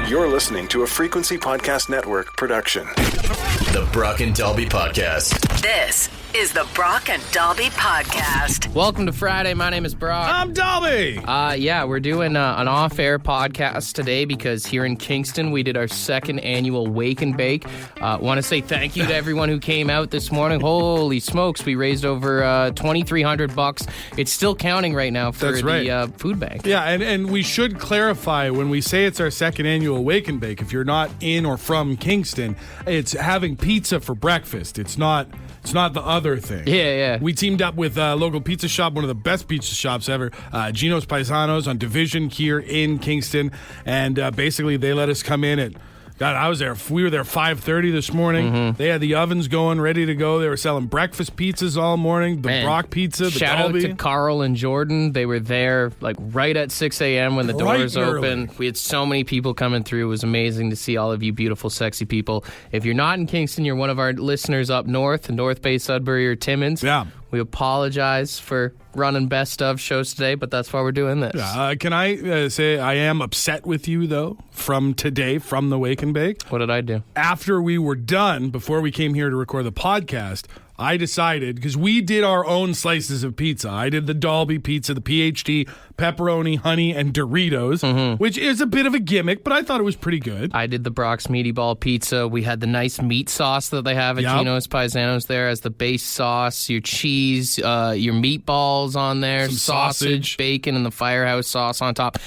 You're listening to a Frequency Podcast Network production. The Brock and Dalby Podcast. This is the Brock and Dalby Podcast. Welcome to Friday. My name is Brock. I'm Dalby. Yeah, we're doing an off-air podcast today because here in Kingston we did our second annual Wake and Bake. Want to say thank you to everyone who came out this morning. Holy smokes, we raised over $2,300. It's still counting right now for the food bank. Yeah, and we should clarify when we say it's our second annual Wake and Bake, if you're not in or from Kingston, it's having pizza for breakfast. It's not the other thing. Yeah. We teamed up with a local pizza shop, one of the best pizza shops ever, Gino's Paisanos on Division here in Kingston, and basically they let us come in at, God, I was there. We were there 5:30 this morning. Mm-hmm. They had the ovens going, ready to go. They were selling breakfast pizzas all morning. The Brock pizza, the Shout Dalby. out to Carl and Jordan. They were there like right at 6 a.m. when the doors opened. We had so many people coming through. It was amazing to see all of you beautiful, sexy people. If you're not in Kingston, you're one of our listeners up north, North Bay, Sudbury, or Timmins. Yeah. We apologize for running best of shows today, but that's why we're doing this. Can I say I am upset with you, though, from today, from the Wake and Bake? What did I do? After we were done, before we came here to record the podcast, I decided, because we did our own slices of pizza. I did the Dalby pizza, the PhD, pepperoni, honey, and Doritos, which is a bit of a gimmick, but I thought it was pretty good. I did the Brock's Meaty Ball Pizza. We had the nice meat sauce that they have at Gino's Paisanos there as the base sauce, your cheese, your meatballs on there, some sausage, bacon, and the Firehouse sauce on top.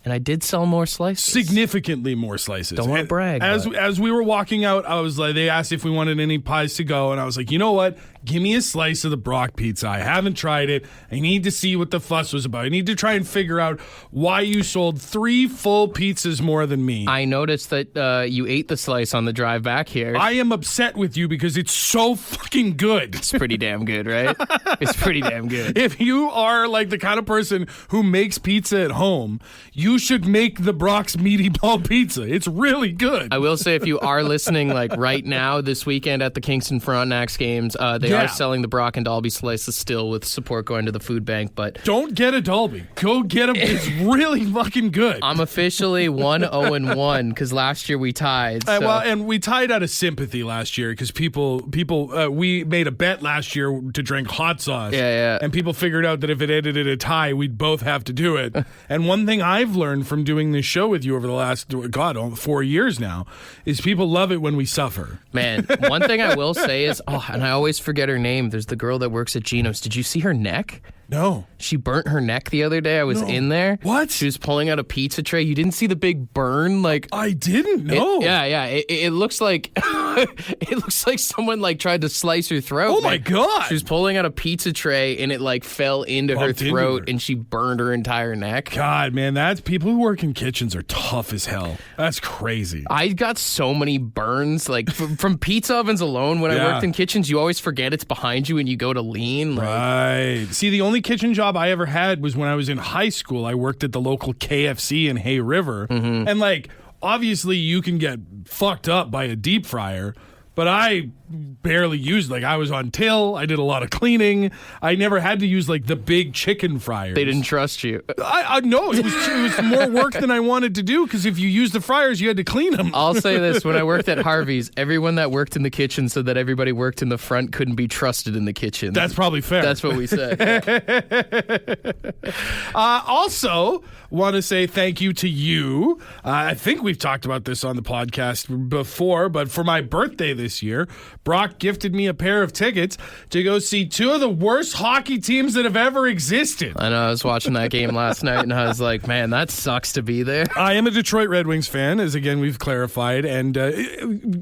And I did sell more slices. Significantly more slices. Don't want to brag. As we were walking out, I was like, they asked if we wanted any pies to go, and I was like, you know what? Give me a slice of the Brock pizza. I haven't tried it. I need to see what the fuss was about. I need to try and figure out why you sold 3 full pizzas more than me. I noticed that you ate the slice on the drive back here. I am upset with you because it's so fucking good. It's pretty damn good, right? It's pretty damn good. If you are like the kind of person who makes pizza at home, you should make the Brock's Meaty Ball Pizza. It's really good. I will say, if you are listening like right now this weekend at the Kingston Frontenacs games, they are selling the Brock and Dalby slices still with support going to the food bank. But don't get a Dalby. Go get them. It's really fucking good. I'm officially 1-0-1 because last year we tied. So. Well, and we tied out of sympathy last year because people, we made a bet last year to drink hot sauce. Yeah. And people figured out that if it ended in a tie, we'd both have to do it. And one thing I've learned from doing this show with you over the last, 4 years now, is people love it when we suffer. Man, one thing I will say is, and I always forget her name. There's the girl that works at Gino's. Did you see her neck? No. She burnt her neck the other day. I was in there. What? She was pulling out a pizza tray. You didn't see the big burn? I didn't know. It looks like it looks like someone tried to slice her throat. Oh my God. She was pulling out a pizza tray and it fell into her throat and she burned her entire neck. God, man, that's people who work in kitchens are tough as hell. That's crazy. I got so many burns from pizza ovens alone. When I worked in kitchens, you always forget it's behind you and you go to lean. Right. See, the only kitchen job I ever had was when I was in high school. I worked at the local KFC in Hay River. Mm-hmm. And obviously you can get fucked up by a deep fryer, but I barely used, I was on till, I did a lot of cleaning. I never had to use, the big chicken fryers. They didn't trust you. I no, it was more work than I wanted to do, because if you used the fryers, you had to clean them. I'll say this, when I worked at Harvey's, everyone that worked in the kitchen said that everybody worked in the front couldn't be trusted in the kitchen. That's probably fair. That's what we said. Also, want to say thank you to you. I think we've talked about this on the podcast before, but for my birthday this year, Brock gifted me a pair of tickets to go see 2 of the worst hockey teams that have ever existed. I know, I was watching that game last night, and I was like, man, that sucks to be there. I am a Detroit Red Wings fan, as again we've clarified, and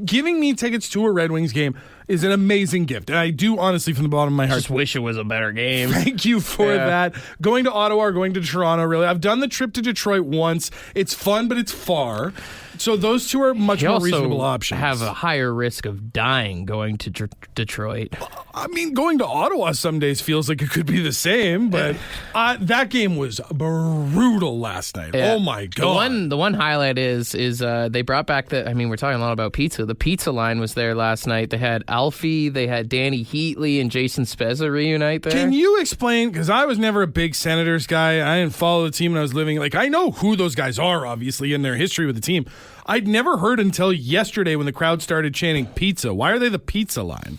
giving me tickets to a Red Wings game is an amazing gift. And I do honestly, from the bottom of my heart, just wish it was a better game. Thank you for that. Going to Ottawa or going to Toronto, really. I've done the trip to Detroit once. It's fun, but it's far. So those two are much more reasonable options. Have a higher risk of dying going to Detroit. I mean, going to Ottawa some days feels like it could be the same, but that game was brutal last night. Yeah. Oh my God. The one highlight is they brought back we're talking a lot about pizza. The pizza line was there last night. They had Alfie. They had Danny Heatley and Jason Spezza reunite there. Can you explain, because I was never a big Senators guy. I didn't follow the team when I was living. Like, I know who those guys are, obviously, in their history with the team. I'd never heard until yesterday when the crowd started chanting pizza. Why are they the pizza line?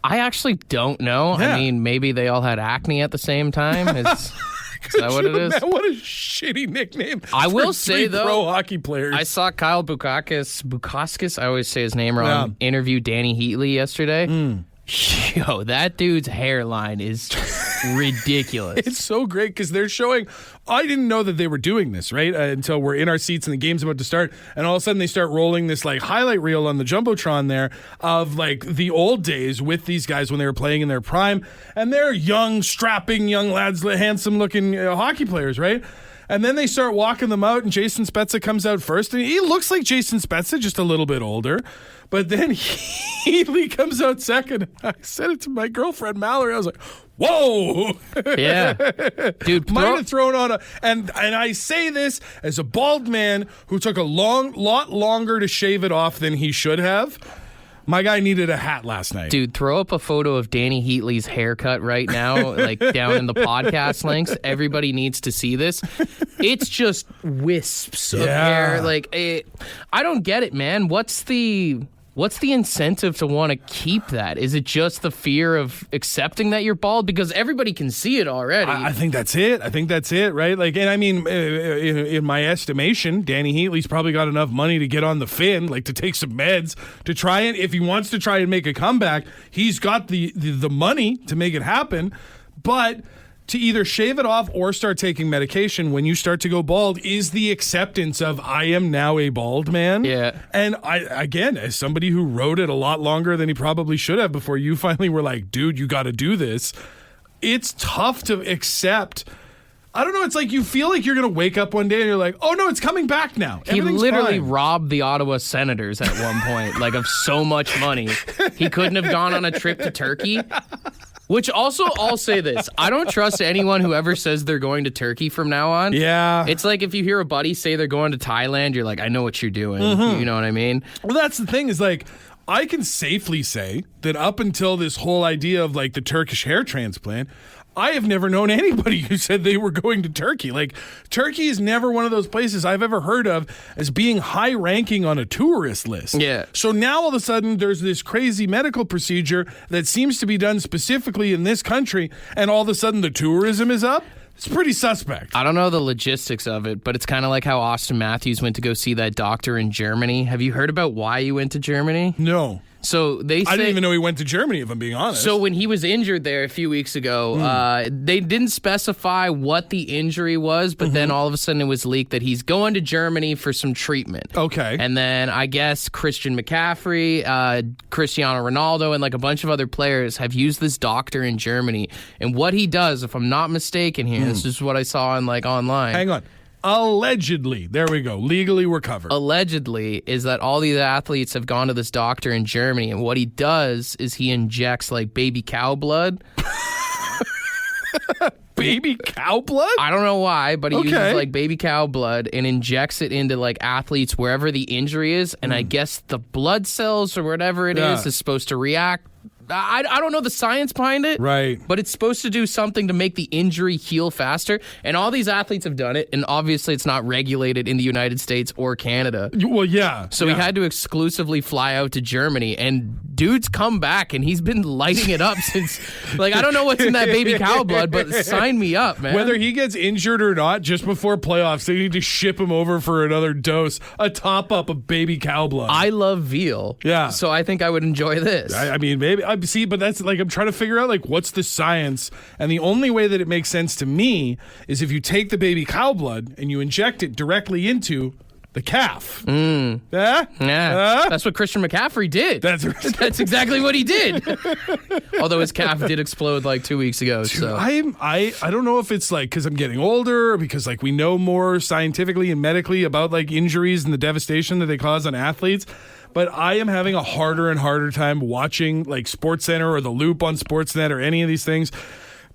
I actually don't know. Yeah. I mean, maybe they all had acne at the same time. Is that what it is? What a shitty nickname. I will for say, three though, pro hockey players. I saw Kyle Bukauskas, I always say his name wrong, interview Danny Heatley yesterday. Yo, that dude's hairline is ridiculous. It's so great because they're showing. I didn't know that they were doing this, right? Until we're in our seats and the game's about to start. And all of a sudden they start rolling this like highlight reel on the Jumbotron there of like the old days with these guys when they were playing in their prime. And they're young, strapping young lads, handsome looking hockey players, right? And then they start walking them out, and Jason Spezza comes out first. And he looks like Jason Spezza, just a little bit older. But then Heatley comes out second. I said it to my girlfriend, Mallory. I was like, whoa. Yeah. Dude, Might have thrown on a... And I say this as a bald man who took a lot longer to shave it off than he should have. My guy needed a hat last night. Dude, throw up a photo of Danny Heatley's haircut right now, like down in the podcast links. Everybody needs to see this. It's just wisps of hair. Like, I don't get it, man. What's the incentive to want to keep that? Is it just the fear of accepting that you're bald? Because everybody can see it already. I think that's it, right? Like, and I mean, in my estimation, Danny Heatley's probably got enough money to get on the fin, like to take some meds to try it. If he wants to try and make a comeback, he's got the money to make it happen. But to either shave it off or start taking medication when you start to go bald is the acceptance of I am now a bald man. Yeah. And I, again, as somebody who rode it a lot longer than he probably should have before you finally were like, dude, you got to do this. It's tough to accept. I don't know. It's like you feel like you're going to wake up one day and you're like, oh, no, it's coming back now. He literally fine. robbed the Ottawa Senators at one point, like of so much money. He couldn't have gone on a trip to Turkey. Which also, I'll say this. I don't trust anyone who ever says they're going to Turkey from now on. Yeah. It's like if you hear a buddy say they're going to Thailand, you're like, I know what you're doing. You know what I mean? Well, that's the thing is like, I can safely say that up until this whole idea of like the Turkish hair transplant, I have never known anybody who said they were going to Turkey. Like, Turkey is never one of those places I've ever heard of as being high ranking on a tourist list. Yeah. So now all of a sudden there's this crazy medical procedure that seems to be done specifically in this country, and all of a sudden the tourism is up. It's pretty suspect. I don't know the logistics of it, but it's kind of like how Austin Matthews went to go see that doctor in Germany. Have you heard about why he went to Germany? No. So they say, I didn't even know he went to Germany, if I'm being honest. So when he was injured there a few weeks ago, they didn't specify what the injury was, but then all of a sudden it was leaked that he's going to Germany for some treatment. Okay. And then I guess Christian McCaffrey, Cristiano Ronaldo, and like a bunch of other players have used this doctor in Germany. And what he does, if I'm not mistaken here, this is what I saw on like online. Hang on. Allegedly, there we go. Legally, we're covered. Allegedly is that all these athletes have gone to this doctor in Germany, and what he does is he injects like baby cow blood. Baby cow blood? I don't know why, but he uses like baby cow blood and injects it into like athletes wherever the injury is, and I guess the blood cells or whatever it is supposed to react. I don't know the science behind it. Right. But it's supposed to do something to make the injury heal faster. And all these athletes have done it. And obviously it's not regulated in the United States or Canada. Well, yeah. So he had to exclusively fly out to Germany. And dude's come back and he's been lighting it up since. Like, I don't know what's in that baby cow blood, but sign me up, man. Whether he gets injured or not, just before playoffs, they need to ship him over for another dose, a top-up of baby cow blood. I love veal. Yeah. So I think I would enjoy this. I mean, maybe. See, but that's like, I'm trying to figure out, like, what's the science? And the only way that it makes sense to me is if you take the baby cow blood and you inject it directly into the calf. Yeah? That's what Christian McCaffrey did. That's exactly what he did. Although his calf did explode like 2 weeks ago. Dude, so I don't know if it's like because I'm getting older or because like we know more scientifically and medically about like injuries and the devastation that they cause on athletes. But I am having a harder and harder time watching like SportsCenter or The Loop on Sportsnet or any of these things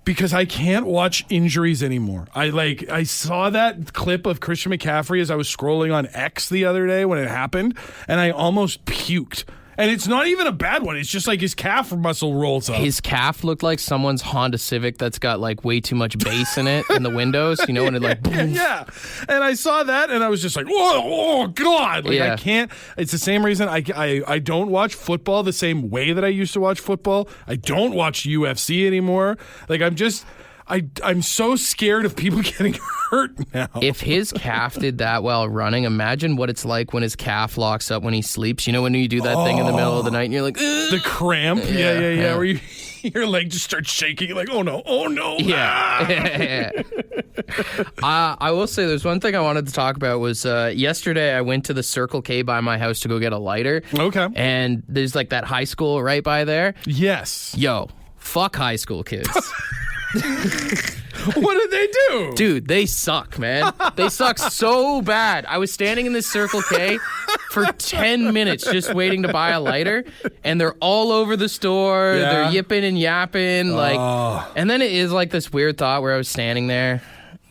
because I can't watch injuries anymore. I saw that clip of Christian McCaffrey as I was scrolling on X the other day when it happened, and I almost puked. And it's not even a bad one. It's just like his calf muscle rolls up. His calf looked like someone's Honda Civic that's got like way too much bass in it in the windows. You know, when it like boom. Yeah. And I saw that and I was just like, whoa, oh God. Like I can't. It's the same reason I don't watch football the same way that I used to watch football. I don't watch UFC anymore. Like I'm so scared of people getting hurt now. If his calf did that while running, imagine what it's like when his calf locks up when he sleeps. You know when you do that thing in the middle of the night and you're like, ugh. The cramp? Yeah. Where your leg just starts shaking. You're like, oh no. Yeah. I will say there's one thing I wanted to talk about was yesterday I went to the Circle K by my house to go get a lighter. Okay. And there's like that high school right by there. Yes. Yo, fuck high school kids. What did they do? Dude, they suck, man. They suck so bad. I was standing in this Circle K for 10 minutes just waiting to buy a lighter, and they're all over the store. Yeah. They're yipping and yapping. And then it is like this weird thought where I was standing there,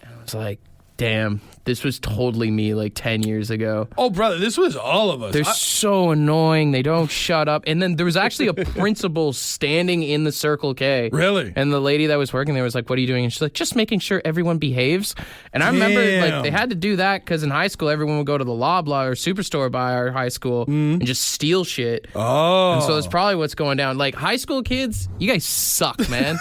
and I was like, damn, this was totally me like 10 years ago. Oh, brother, this was all of us. They're so annoying. They don't shut up. And then there was actually a principal standing in the Circle K. Really? And the lady that was working there was like, what are you doing? And she's like, just making sure everyone behaves. And I remember like they had to do that because in high school, everyone would go to the Loblaw or Superstore by our high school and just steal shit. Oh. And so that's probably what's going down. Like high school kids, you guys suck, man.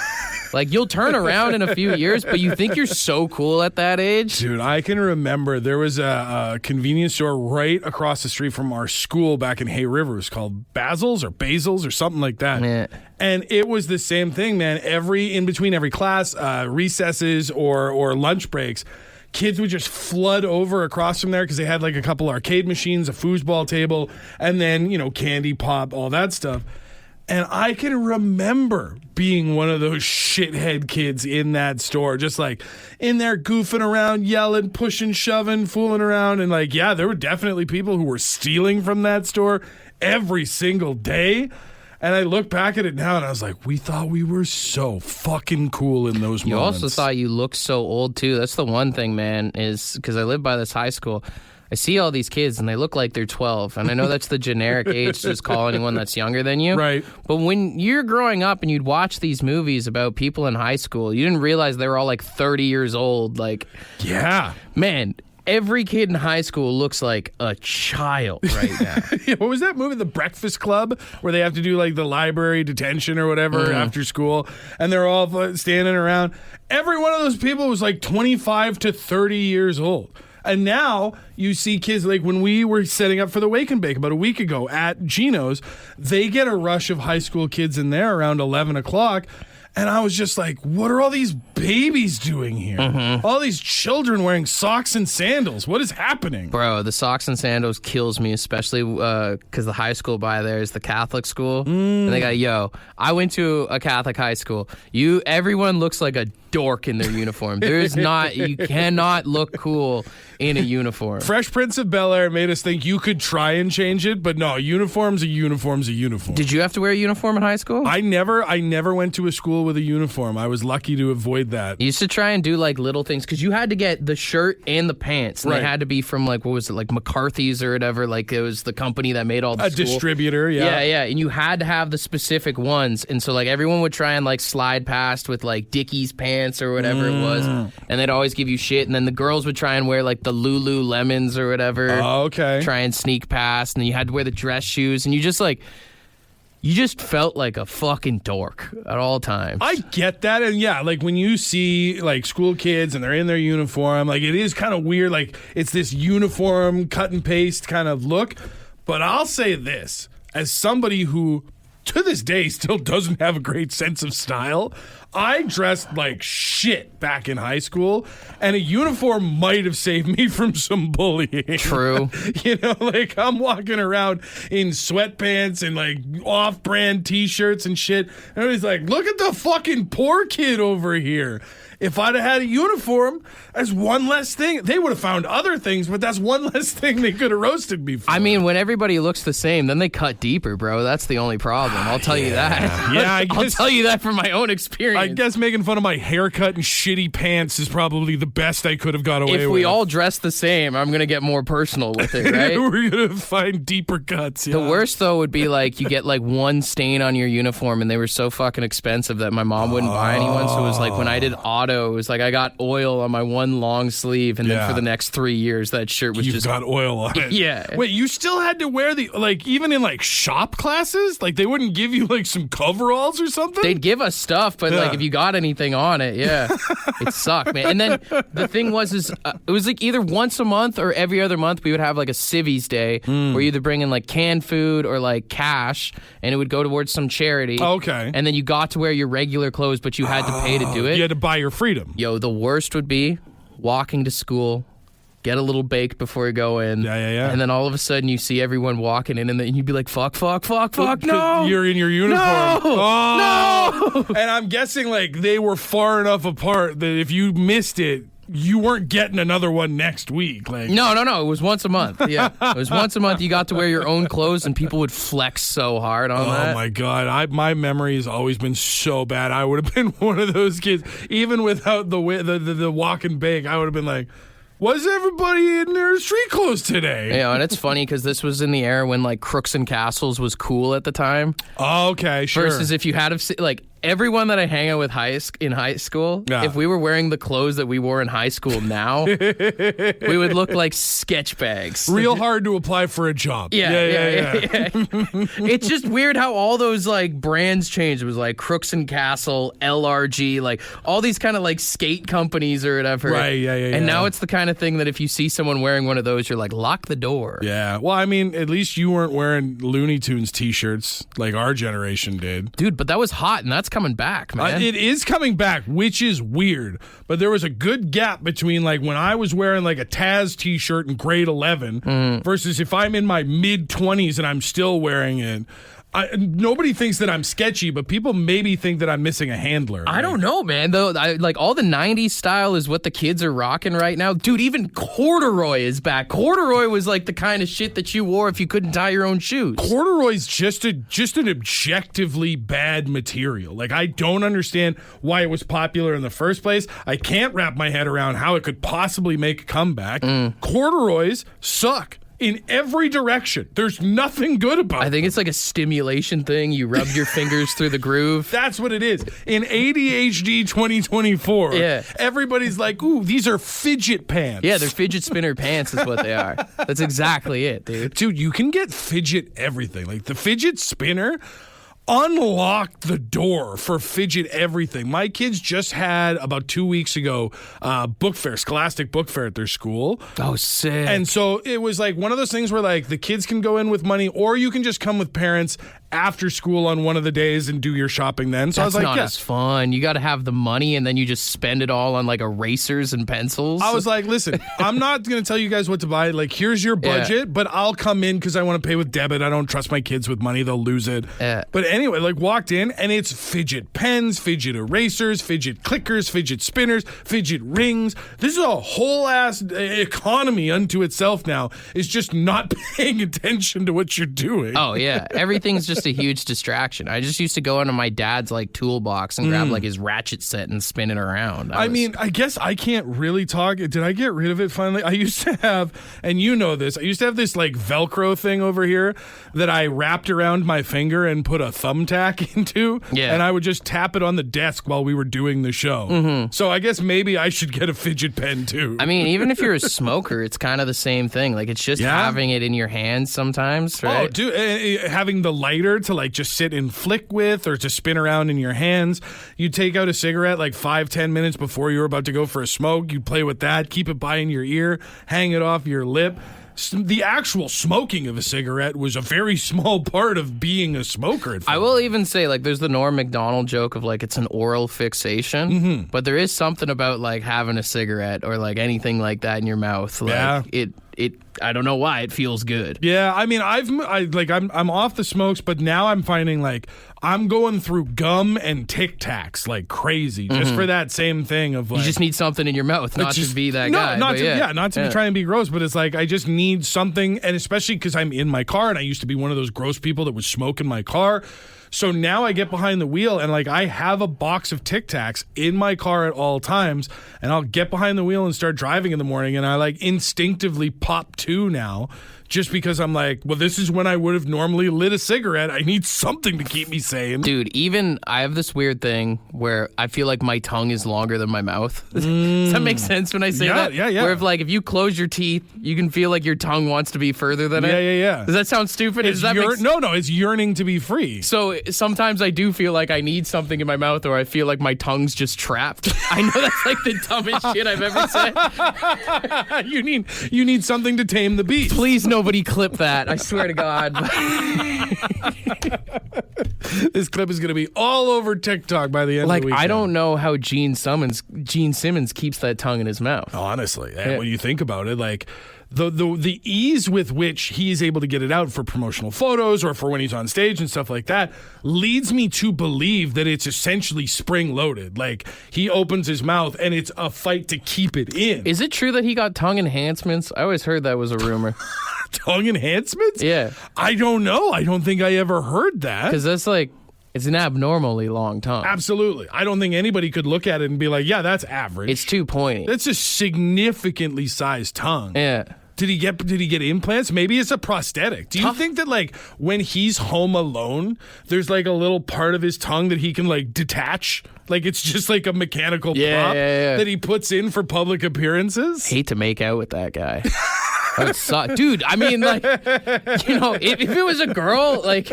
Like, you'll turn around in a few years, but you think you're so cool at that age? Dude, I can remember there was a convenience store right across the street from our school back in Hay River. It was called Basil's or something like that. Yeah. And it was the same thing, man. In between every class, recesses or lunch breaks, kids would just flood over across from there because they had like a couple arcade machines, a foosball table, and then, candy, pop, all that stuff. And I can remember being one of those shithead kids in that store, just like in there goofing around, yelling, pushing, shoving, fooling around. And like, yeah, there were definitely people who were stealing from that store every single day. And I look back at it now and I was like, we thought we were so fucking cool in those moments. You also thought you looked so old too. That's the one thing, man, is because I live by this high school. I see all these kids and they look like they're 12. And I know that's the generic age to just call anyone that's younger than you. Right. But when you're growing up and you'd watch these movies about people in high school, you didn't realize they were all like 30 years old. Like, yeah. Man, every kid in high school looks like a child right now. Yeah, what was that movie, The Breakfast Club, where they have to do like the library detention or whatever after school, and they're all standing around? Every one of those people was like 25 to 30 years old. And now you see kids, like when we were setting up for the Wake and Bake about a week ago at Gino's, they get a rush of high school kids in there around 11 o'clock. And I was just like, what are all these babies doing here? All these children wearing socks and sandals. What is happening? Bro, the socks and sandals kills me, especially because the high school by there is the Catholic school. And they got, I went to a Catholic high school. Everyone looks like a dork in their uniform. You cannot look cool in a uniform. Fresh Prince of Bel-Air made us think you could try and change it, but no, uniform's a uniform's a uniform. Did you have to wear a uniform in high school? I never went to a school with a uniform. I was lucky to avoid that. You used to try and do like little things because you had to get the shirt and the pants, and they had to be from like, what was it, like McCarthy's or whatever. Like it was the company that made all the distributor. Yeah, and you had to have the specific ones, and so like everyone would try and like slide past with like Dickies pants or whatever it was, and they'd always give you shit. And then the girls would try and wear like the Lululemons or whatever. Oh, okay. Try and sneak past, and then you had to wear the dress shoes, and you just felt like a fucking dork at all times. I get that. And yeah, like when you see like school kids and they're in their uniform, like it is kind of weird. Like it's this uniform cut and paste kind of look. But I'll say this, as somebody who to this day still doesn't have a great sense of style, I dressed like shit back in high school, and a uniform might have saved me from some bullying. True. Like I'm walking around in sweatpants and like off-brand t-shirts and shit, and everybody's like, look at the fucking poor kid over here. if I'd have had a uniform, that's one less thing. They would have found other things, but that's one less thing they could have roasted me for. I mean, when everybody looks the same, then they cut deeper, bro. That's the only problem. I'll tell you that. Yeah, I'll tell you that from my own experience. I guess making fun of my haircut and shitty pants is probably the best I could have got away with. If we all dress the same, I'm going to get more personal with it, right? We're going to find deeper cuts. Yeah. The worst, though, would be like you get like one stain on your uniform, and they were so fucking expensive that my mom wouldn't buy anyone. So it was like when I did auto, it was like I got oil on my one long sleeve, and then for the next 3 years, that shirt was You've got oil on it. Yeah. Wait, you still had to wear the, like, even in like shop classes? Like, they wouldn't give you like some coveralls or something? They'd give us stuff, but like if you got anything on it, it sucked, man. And then the thing was, it was like either once a month or every other month we would have like a civvies day where you either bring in like canned food or like cash, and it would go towards some charity. Okay. And then you got to wear your regular clothes, but you had to pay to do it. You had to buy your freedom. Yo, the worst would be walking to school, get a little baked before you go in. Yeah. And then all of a sudden you see everyone walking in, and then you'd be like, fuck, no. You're in your uniform. No. Oh. No. And I'm guessing like they were far enough apart that if you missed it, you weren't getting another one next week. Like No. It was once a month. Yeah. It was once a month. You got to wear your own clothes, and people would flex so hard on that. Oh, my God. My memory has always been so bad. I would have been one of those kids, even without the walk and bake. I would have been like, was everybody in their street clothes today? Yeah, and it's funny because this was in the era when like Crooks and Castles was cool at the time. Oh, okay, sure. Versus if you had like everyone that I hang out with in high school, if we were wearing the clothes that we wore in high school now, we would look like sketch bags. Real hard to apply for a job. Yeah. It's just weird how all those like brands changed. It was like Crooks and Castle, LRG, like all these kind of like skate companies or whatever. Right, yeah. And now it's the kind of thing that if you see someone wearing one of those, you're like, lock the door. Yeah. Well, I mean, at least you weren't wearing Looney Tunes t-shirts like our generation did. Dude, but that was hot, and that's coming back, man. It is coming back, which is weird. But there was a good gap between like when I was wearing like a Taz t-shirt in grade 11 versus if I'm in my mid-20s and I'm still wearing it. Nobody thinks that I'm sketchy, but people maybe think that I'm missing a handler. I don't know, man. Though, like all the '90s style is what the kids are rocking right now, dude. Even corduroy is back. Corduroy was like the kind of shit that you wore if you couldn't tie your own shoes. Corduroy's just an objectively bad material. Like I don't understand why it was popular in the first place. I can't wrap my head around how it could possibly make a comeback. Corduroys suck. In every direction. There's nothing good about it. I think it's like a stimulation thing. You rub your fingers through the groove. That's what it is. In ADHD 2024, everybody's like, ooh, these are fidget pants. Yeah, they're fidget spinner pants is what they are. That's exactly it, dude. Dude, you can get fidget everything. Like the fidget spinner unlocked the for fidget everything. My kids just had, about 2 weeks ago, book fair, Scholastic Book Fair at their school. Oh, sick. And so it was like one of those things where like the kids can go in with money, or you can just come with parents after school on one of the days and do your shopping then. So That's I was like, not as fun. You got to have the money, and then you just spend it all on like erasers and pencils. I was like, listen, I'm not going to tell you guys what to buy. Like, here's your budget, but I'll come in because I want to pay with debit. I don't trust my kids with money. They'll lose it. But anyway, like walked in, and it's fidget pens, fidget erasers, fidget clickers, fidget spinners, fidget rings. This is a whole ass economy unto itself now. It's just not paying attention to what you're doing. Oh, yeah. Everything's just a huge distraction. I just used to go into my dad's like toolbox and grab like his ratchet set and spin it around. I mean, I guess I can't really talk. Did I get rid of it finally? I used to have, and you know this, I used to have this like Velcro thing over here that I wrapped around my finger and put a thumbtack into. Yeah. And I would just tap it on the desk while we were doing the show. So I guess maybe I should get a fidget pen too. I mean, even if you're a smoker, it's kind of the same thing. Like, it's just having it in your hands sometimes, right? Oh, dude, having the lighter to like just sit and flick with or to spin around in your hands. You take out a cigarette like 5-10 minutes before you're about to go for a smoke. You play with that, keep it by in your ear, hang it off your lip. The actual smoking of a cigarette was a very small part of being a smoker. I will even say, like, there's the Norm Macdonald joke of, like, it's an oral fixation, but there is something about, like, having a cigarette or, like, anything like that in your mouth. Like, I don't know why it feels good. Yeah, I mean, I'm off the smokes, but now I'm finding like I'm going through gum and Tic Tacs like crazy, just for that same thing of like You just need something in your mouth, not to be that guy. Not to try and be gross, but it's like I just need something, and especially because I'm in my car, and I used to be one of those gross people that would smoke in my car. So now I get behind the wheel and like I have a box of Tic Tacs in my car at all times, and I'll get behind the wheel and start driving in the morning, and I like instinctively pop 2 now, just because I'm like, well, this is when I would have normally lit a cigarette. I need something to keep me sane. Dude, even I have this weird thing where I feel like my tongue is longer than my mouth. Does that make sense when I say that? Yeah. Where if you close your teeth, you can feel like your tongue wants to be further than it. Yeah. Does that sound stupid? No, it's yearning to be free. So sometimes I do feel like I need something in my mouth, or I feel like my tongue's just trapped. I know that's like the dumbest shit I've ever said. You need something to tame the beast. Please, nobody clip that. I swear to God. This clip is going to be all over TikTok by the end of the weekend. I don't know how Gene Simmons keeps that tongue in his mouth. Honestly, when you think about it, like the ease with which he is able to get it out for promotional photos or for when he's on stage and stuff like that leads me to believe that it's essentially spring-loaded. Like, he opens his mouth and it's a fight to keep it in. Is it true that he got tongue enhancements? I always heard that was a rumor. Tongue enhancements? Yeah. I don't know. I don't think I ever heard that. Because that's like, it's an abnormally long tongue. Absolutely. I don't think anybody could look at it and be like, yeah, that's average. It's too pointy. That's a significantly sized tongue. Yeah. Did he get implants? Maybe it's a prosthetic. Do you think that like when he's home alone, there's like a little part of his tongue that he can like detach? Like it's just like a mechanical prop that he puts in for public appearances? Hate to make out with that guy. That would suck. Dude, I mean, like, you know, if it was a girl, like,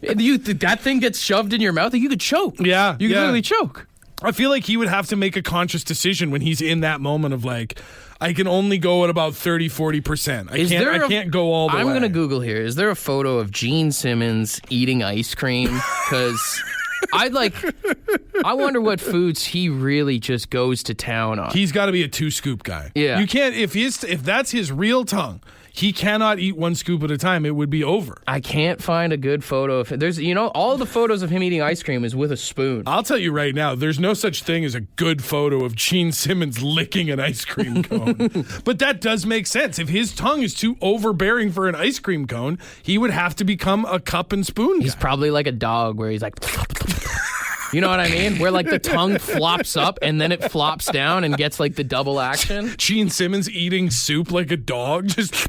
that thing gets shoved in your mouth, you could choke. Yeah. You could literally choke. I feel like he would have to make a conscious decision when he's in that moment of like, I can only go at about 30-40%. I can't go all the way. I'm going to Google here. Is there a photo of Gene Simmons eating ice cream? Because I wonder what foods he really just goes to town on. He's got to be a 2-scoop guy. Yeah. You can't, if that's his real tongue, he cannot eat 1 scoop at a time. It would be over. I can't find a good photo of him. There's, all the photos of him eating ice cream is with a spoon. I'll tell you right now, there's no such thing as a good photo of Gene Simmons licking an ice cream cone. But that does make sense. If his tongue is too overbearing for an ice cream cone, he would have to become a cup and spoon guy. He's probably like a dog where he's like... You know what I mean? Where like the tongue flops up and then it flops down and gets like the double action. Gene Simmons eating soup like a dog. Just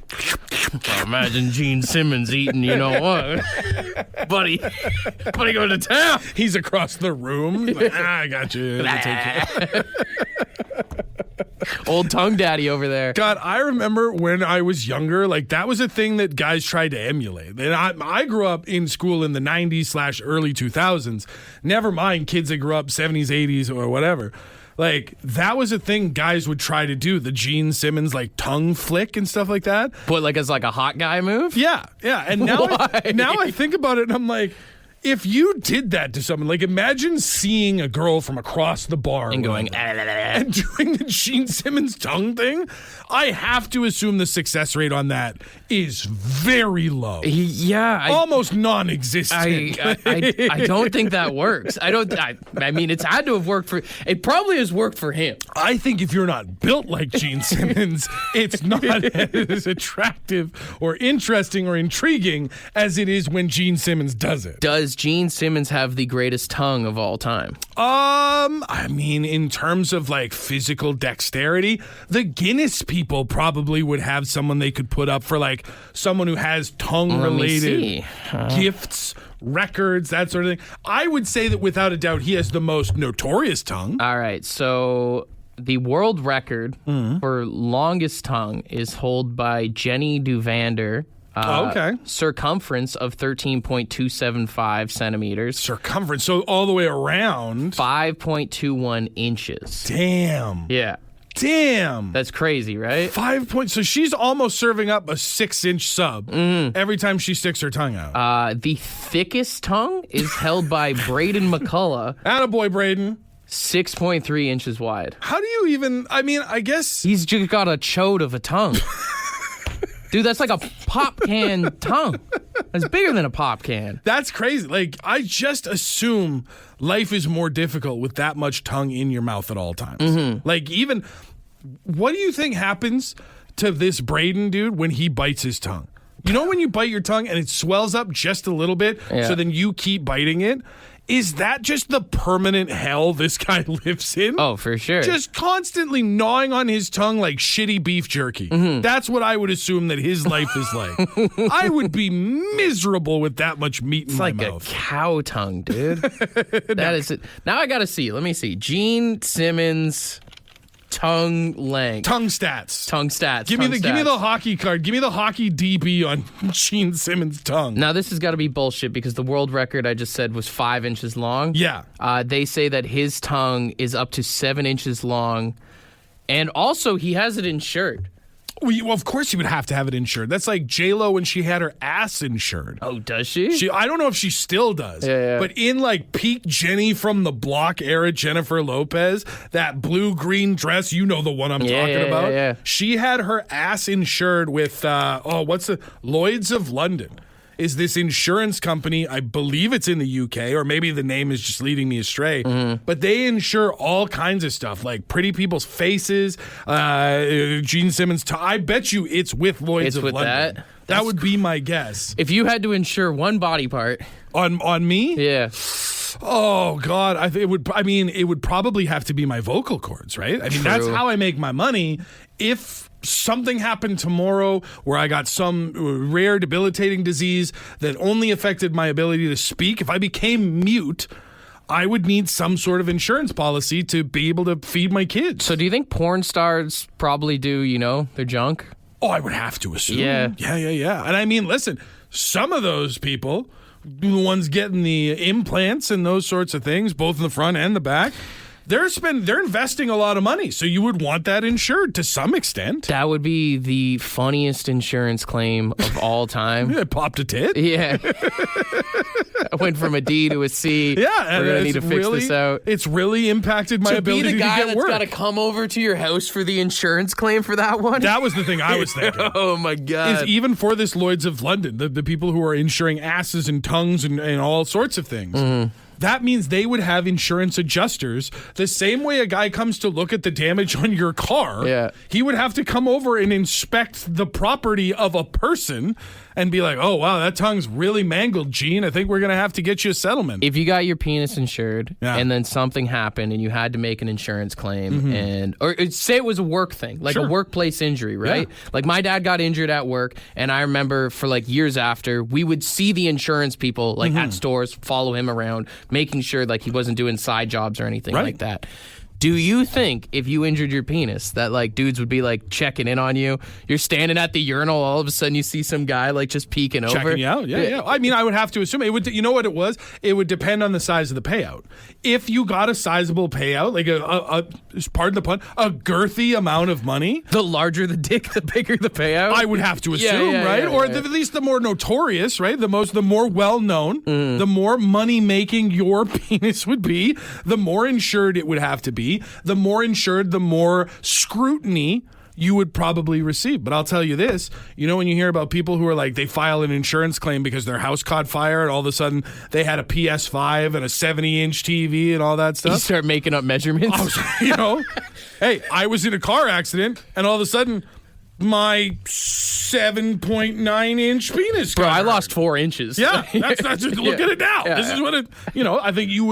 imagine Gene Simmons eating, you know what? Buddy going to town. He's across the room. He's like, I got you. I'll take you. Old tongue daddy over there. God, I remember when I was younger, like that was a thing that guys tried to emulate. And I grew up in school in the 90s/early 2000s. Never mind kids that grew up 70s, 80s, or whatever. Like, that was a thing guys would try to do, the Gene Simmons, like, tongue flick and stuff like that. But, like, as, like, a hot guy move? Yeah. And now I think about it, and I'm like, if you did that to someone, like, imagine seeing a girl from across the bar and going, and doing the Gene Simmons tongue thing. I have to assume the success rate on that is very low. Almost non-existent. I don't think that works. I mean, it's had to have worked for... It probably has worked for him. I think if you're not built like Gene Simmons, it's not as attractive or interesting or intriguing as it is when Gene Simmons does it. Does Gene Simmons have the greatest tongue of all time? I mean, in terms of like physical dexterity, the Guinness people probably would have someone they could put up for like someone who has tongue-related gifts, records, that sort of thing. I would say that without a doubt, he has the most notorious tongue. All right, so the world record for longest tongue is held by Jenny Duvander. Circumference of 13.275 centimeters. Circumference, so all the way around. 5.21 inches. Damn. Yeah. Damn. That's crazy, right? 5 points. So she's almost serving up a 6-inch sub every time she sticks her tongue out. The thickest tongue is held by Braden McCullough. Attaboy, Braden. 6.3 inches wide. How do you even, I mean, I guess. He's just got a chode of a tongue. Dude, that's like a pop can tongue. That's bigger than a pop can. That's crazy. Like, I just assume life is more difficult with that much tongue in your mouth at all times. Like, even, what do you think happens to this Braden dude when he bites his tongue? You know when you bite your tongue and it swells up just a little bit, so then you keep biting it? Is that just the permanent hell this guy lives in? Oh, for sure. Just constantly gnawing on his tongue like shitty beef jerky. That's what I would assume that his life is like. I would be miserable with that much meat in my mouth. It's like a cow tongue, dude. That is it. Now I gotta see. Let me see. Gene Simmons tongue length. Tongue stats. Tongue stats. Give me the hockey card. Give me the hockey DB on Gene Simmons' tongue. Now this has got to be bullshit because the world record I just said was 5 inches long. Yeah. They say that his tongue is up to 7 inches long, and also he has it insured. Well, of course you would have to have it insured. That's like J-Lo when she had her ass insured. Oh, does she? I don't know if she still does. Yeah. But in like peak Jenny from the Block era Jennifer Lopez, that blue-green dress, you know the one I'm talking about. Yeah. She had her ass insured with, Lloyd's of London. Is this insurance company, I believe it's in the UK, or maybe the name is just leading me astray, but they insure all kinds of stuff, like pretty people's faces, Gene Simmons. I bet you it's with Lloyd's of London. That would be my guess. If you had to insure one body part. On me? Yeah. Oh, God. It would probably have to be my vocal cords, right? I mean, that's how I make my money. If something happened tomorrow where I got some rare debilitating disease that only affected my ability to speak, if I became mute, I would need some sort of insurance policy to be able to feed my kids. So do you think porn stars probably do, their junk? Oh, I would have to assume. Yeah. Yeah. And I mean, listen, some of those people, the ones getting the implants and those sorts of things, both in the front and the back, they're investing a lot of money, so you would want that insured to some extent. That would be the funniest insurance claim of all time. It popped a tit. Yeah. I went from a D to a C. Yeah, we're gonna need to fix this out. It's really impacted my ability to get work. To be the guy that's got to come over to your house for the insurance claim for that one. That was the thing I was thinking. Oh my God! Is even for this Lloyd's of London, the people who are insuring asses and tongues and all sorts of things. That means they would have insurance adjusters the same way a guy comes to look at the damage on your car. Yeah. He would have to come over and inspect the property of a person and be like, oh, wow, that tongue's really mangled, Gene. I think we're going to have to get you a settlement. If you got your penis insured and then something happened and you had to make an insurance claim or say it was a work thing, like a workplace injury, right? Yeah. Like my dad got injured at work, and I remember for like years after, we would see the insurance people like at stores, follow him around, making sure like he wasn't doing side jobs or anything like that. Do you think if you injured your penis that like dudes would be like checking in on you? You're standing at the urinal, all of a sudden you see some guy like just peeking over. Checking you out, yeah. I mean, I would have to assume it would. You know what it was? It would depend on the size of the payout. If you got a sizable payout, like pardon the pun, a girthy amount of money, the larger the dick, the bigger the payout. I would have to assume, right? Or at least the more notorious, right? The more well known, the more money making your penis would be, the more insured it would have to be. The more insured, the more scrutiny you would probably receive. But I'll tell you this, when you hear about people who are like, they file an insurance claim because their house caught fire and all of a sudden they had a PS5 and a 70-inch TV and all that stuff. You start making up measurements. Hey, I was in a car accident and all of a sudden my 7.9-inch penis. Bro, I lost 4 inches. Yeah, that's just look at it now. Yeah, this is what it, I think you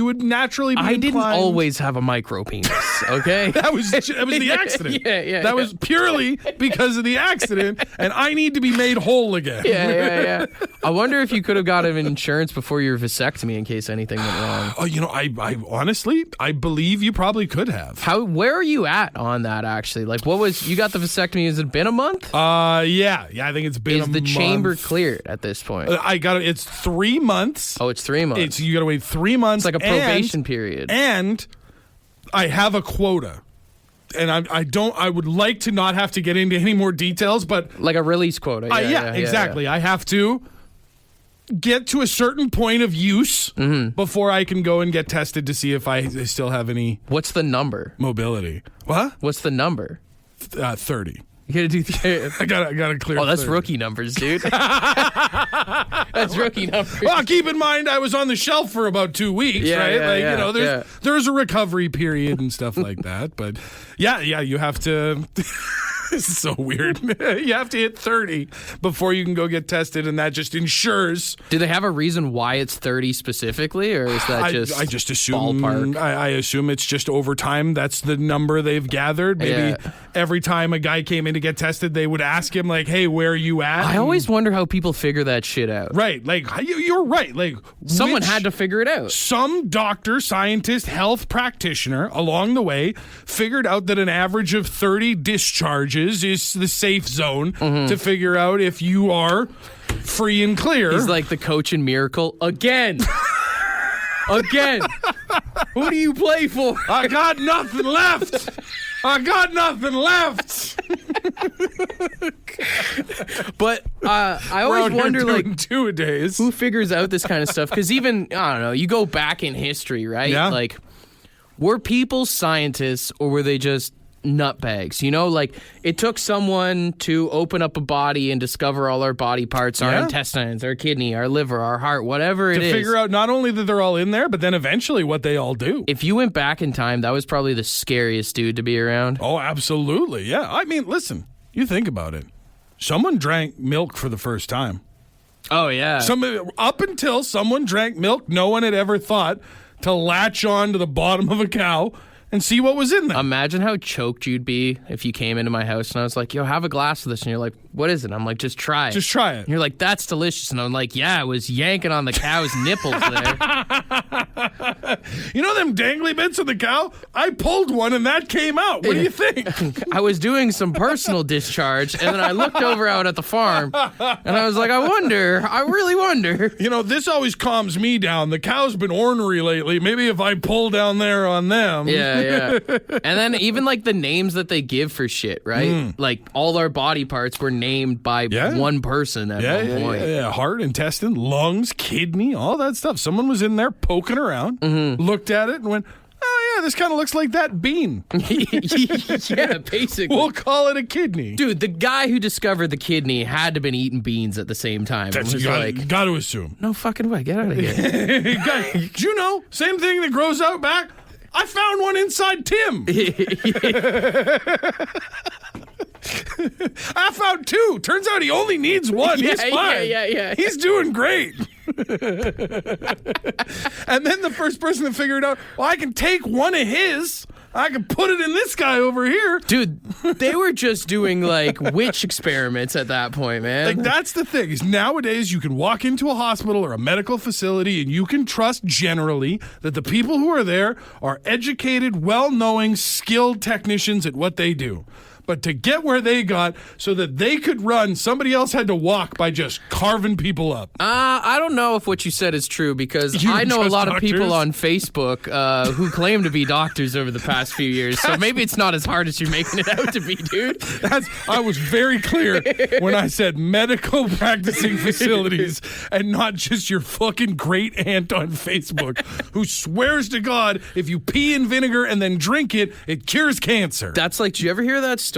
would naturally be I didn't inclined. Always have a micro penis, okay? that was the accident. That was purely because of the accident, and I need to be made whole again. Yeah. I wonder if you could have got an insurance before your vasectomy in case anything went wrong. Oh, I honestly, I believe you probably could have. Where are you at on that, actually? Like, you got the vasectomy, has it been a month? Yeah, I think it's been a month. Is the chamber cleared at this point? It's 3 months. Oh, it's 3 months. You got to wait 3 months. It's like a probation period. And I have a quota. And I would like to not have to get into any more details, but like a release quota. Yeah, exactly. I have to get to a certain point of use before I can go and get tested to see if I still have any. What's the number? Mobility. What? What's the number? 30. You gotta do. I gotta clear. Oh, that's 30. rookie numbers, dude. That's rookie numbers. Well, keep in mind I was on the shelf for about 2 weeks, Yeah, right? yeah, There's a recovery period and stuff like that. But yeah, you have to. This is so weird. You have to hit 30 before you can go get tested, and that just ensures. Do they have a reason why it's 30 specifically, or is that just I just assume ballpark? I assume it's just over time. That's the number they've gathered. Maybe every time a guy came in to get tested, they would ask him like, "Hey, where are you at?" I always wonder how people figure that shit out. Right, like you're right. Like Someone had to figure it out. Some doctor, scientist, health practitioner along the way figured out that an average of 30 discharges is the safe zone to figure out if you are free and clear. He's like the coach in Miracle again. Again. Who do you play for? I got nothing left. I got nothing left. But I always wonder, like, two-a-days. who figures out this kind of stuff? Because even, I don't know, you go back in history, right? Yeah. Like, were people scientists or were they just nutbags? You know, like, it took someone to open up a body and discover all our body parts, our intestines, our kidney, our liver, our heart, whatever it is. To figure out not only that they're all in there, but then eventually what they all do. If you went back in time, that was probably the scariest dude to be around. Oh, absolutely. Yeah. I mean, listen, you think about it. Someone drank milk for the first time. Oh, yeah. Up until someone drank milk, no one had ever thought to latch on to the bottom of a cow and see what was in there. Imagine how choked you'd be if you came into my house and I was like, yo, have a glass of this. And you're like, what is it? I'm like, just try it. Just try it. And you're like, that's delicious. And I'm like, yeah, I was yanking on the cow's nipples there. You know them dangly bits of the cow? I pulled one and that came out. What do you think? I was doing some personal discharge, and then I looked over out at the farm, and I was like, I really wonder. You know, this always calms me down. The cow's been ornery lately. Maybe if I pull down there on them. Yeah. And then even like the names that they give for shit, right? Like all our body parts were named by one person at one point. Yeah. Heart, intestine, lungs, kidney, all that stuff. Someone was in there poking around, looked at it and went, oh, yeah, this kind of looks like that bean. Yeah, basically. We'll call it a kidney. Dude, the guy who discovered the kidney had to have been eating beans at the same time. That's you got to assume. No fucking way. Get out of here. Guy, do you know, same thing that grows out back? I found one inside Tim. I found two. Turns out he only needs one. He's fine. Yeah. He's doing great. And then the first person to figure it out, well, I can take one of his. I can put it in this guy over here. Dude, they were just doing like witch experiments at that point, man. Like, that's the thing, is nowadays you can walk into a hospital or a medical facility and you can trust generally that the people who are there are educated, well-knowing, skilled technicians at what they do. But to get where they got so that they could run, somebody else had to walk by just carving people up. I don't know if what you said is true, because You I know a trust lot of doctors? people on Facebook who claim to be doctors over the past few years. So maybe it's not as hard as you're making it out to be, dude. I was very clear when I said medical practicing facilities and not just your fucking great aunt on Facebook who swears to God if you pee in vinegar and then drink it, it cures cancer. That's like, did you ever hear that story?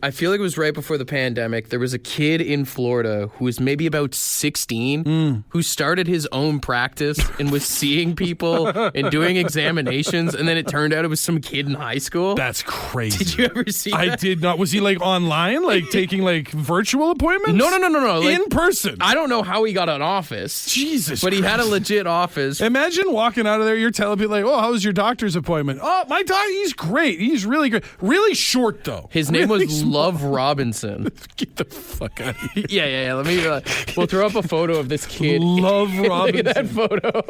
I feel like it was right before the pandemic. There was a kid in Florida who was maybe about 16 who started his own practice and was seeing people and doing examinations, and then it turned out it was some kid in high school. That's crazy. Did you ever see that? I did not. Was he like online, like taking like virtual appointments? No. Like, in person. I don't know how he got an office. Jesus But he had a Christ. legit office. Imagine walking out of there, you're telling people like, oh, how was your doctor's appointment? Oh, my doctor, he's great. He's really great. Really short, though. His name Really was small. Love Robinson. Get the fuck out of here. Yeah. Let me. We'll throw up a photo of this kid. Love Look Robinson. at that photo.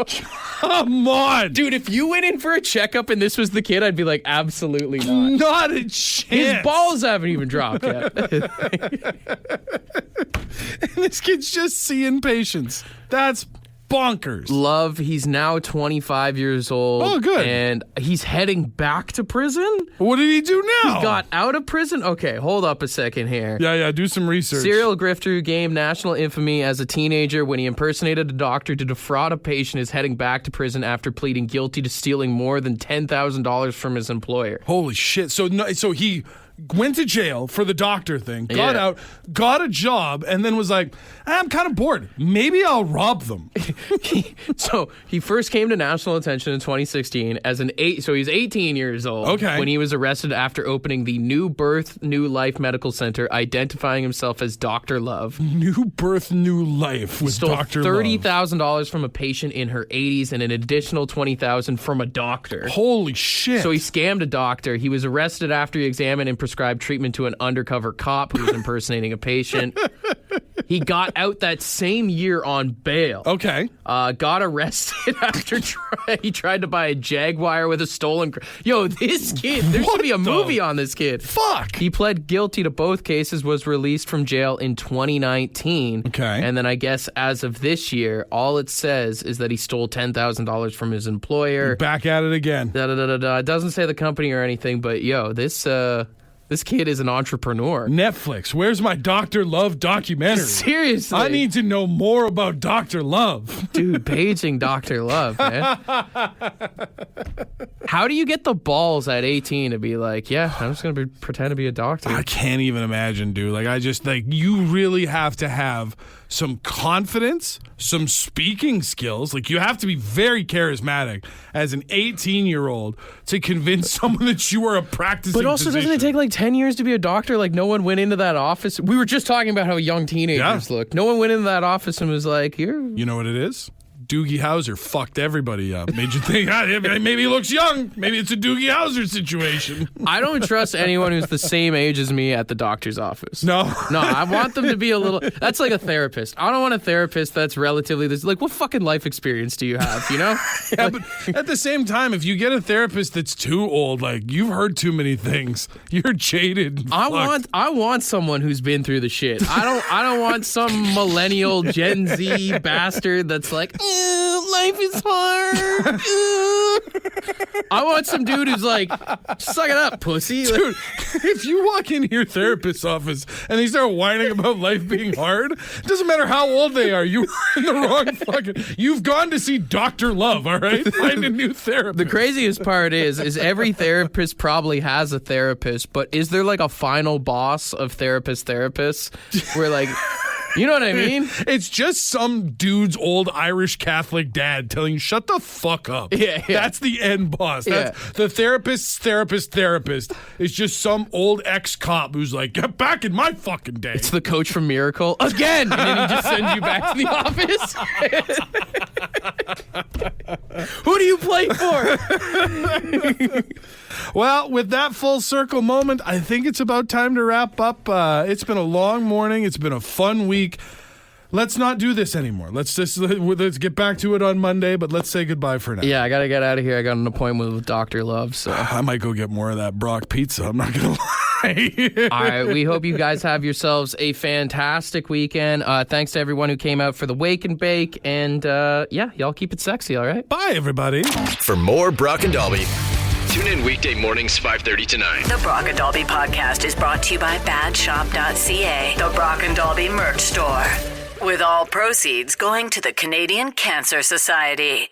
Come on. Dude, if you went in for a checkup and this was the kid, I'd be like, absolutely not. Not a chance. His balls haven't even dropped yet. This kid's just seeing patients. That's bonkers. Love, he's now 25 years old. Oh, good. And he's heading back to prison? What did he do now? He got out of prison? Okay, hold up a second here. Yeah, do some research. Serial grifter who gained national infamy as a teenager when he impersonated a doctor to defraud a patient is heading back to prison after pleading guilty to stealing more than $10,000 from his employer. Holy shit. So he went to jail for the doctor thing, got out, got a job, and then was like, I'm kind of bored. Maybe I'll rob them. So he first came to national attention in 2016 as so he's 18 years old when he was arrested after opening the New Birth, New Life Medical Center, identifying himself as Dr. Love. New Birth, New Life with Dr. Love. $30,000 from a patient in her 80s and an additional $20,000 from a doctor. Holy shit. So he scammed a doctor. He was arrested after he examined and prescribed treatment to an undercover cop who was impersonating a patient. He got out that same year on bail. Okay. Got arrested after he tried to buy a Jaguar with a stolen... Yo, this kid, there should be a movie on this kid. Fuck. He pled guilty to both cases, was released from jail in 2019. Okay. And then I guess as of this year, all it says is that he stole $10,000 from his employer. Back at it again. It doesn't say the company or anything, but yo, this kid is an entrepreneur. Netflix, where's my Dr. Love documentary? Seriously. I need to know more about Dr. Love. Dude, paging Dr. Love, man. How do you get the balls at 18 to be like, yeah, I'm just going to pretend to be a doctor? I can't even imagine, dude. You really have to have some confidence, some speaking skills. Like, you have to be very charismatic as an 18-year-old to convince someone that you are a practicing But also, physician. doesn't it take like 10 years to be a doctor? Like, no one went into that office. We were just talking about how young teenagers look. No one went into that office and was like, here. You know what it is? Doogie Howser fucked everybody up. Made you think, maybe he looks young. Maybe it's a Doogie Howser situation. I don't trust anyone who's the same age as me at the doctor's office. No. No, I want them to be a little... That's like a therapist. I don't want a therapist that's relatively... Like, what fucking life experience do you have, you know? Yeah, but at the same time, if you get a therapist that's too old, like, you've heard too many things. You're jaded. I want someone who's been through the shit. I don't want some millennial Gen Z bastard that's like... life is hard. I want some dude who's like, suck it up, pussy. Dude, if you walk into your therapist's office and they start whining about life being hard, it doesn't matter how old they are. You're in the wrong fucking... You've gone to see Dr. Love, all right? Find a new therapist. The craziest part is every therapist probably has a therapist, but is there like a final boss of therapists where like... You know what I mean? It's just some dude's old Irish Catholic dad telling you, shut the fuck up. Yeah. That's the end boss. That's the therapist's therapist. It's just some old ex-cop who's like, get back in my fucking day. It's the coach from Miracle. Again! And then he just sends you back to the office. Who do you play for? Well, with that full circle moment, I think it's about time to wrap up. It's been a long morning. It's been a fun week. Let's not do this anymore. Let's get back to it on Monday, but let's say goodbye for now. Yeah, I got to get out of here. I got an appointment with Dr. Love, so... I might go get more of that Brock pizza. I'm not going to lie. All right, we hope you guys have yourselves a fantastic weekend. Thanks to everyone who came out for the Wake and Bake, and y'all keep it sexy, all right? Bye, everybody. For more Brock and Dalby, tune in weekday mornings 5:30 to 9. The Brock and Dalby podcast is brought to you by badshop.ca, the Brock and Dalby merch store, with all proceeds going to the Canadian Cancer Society.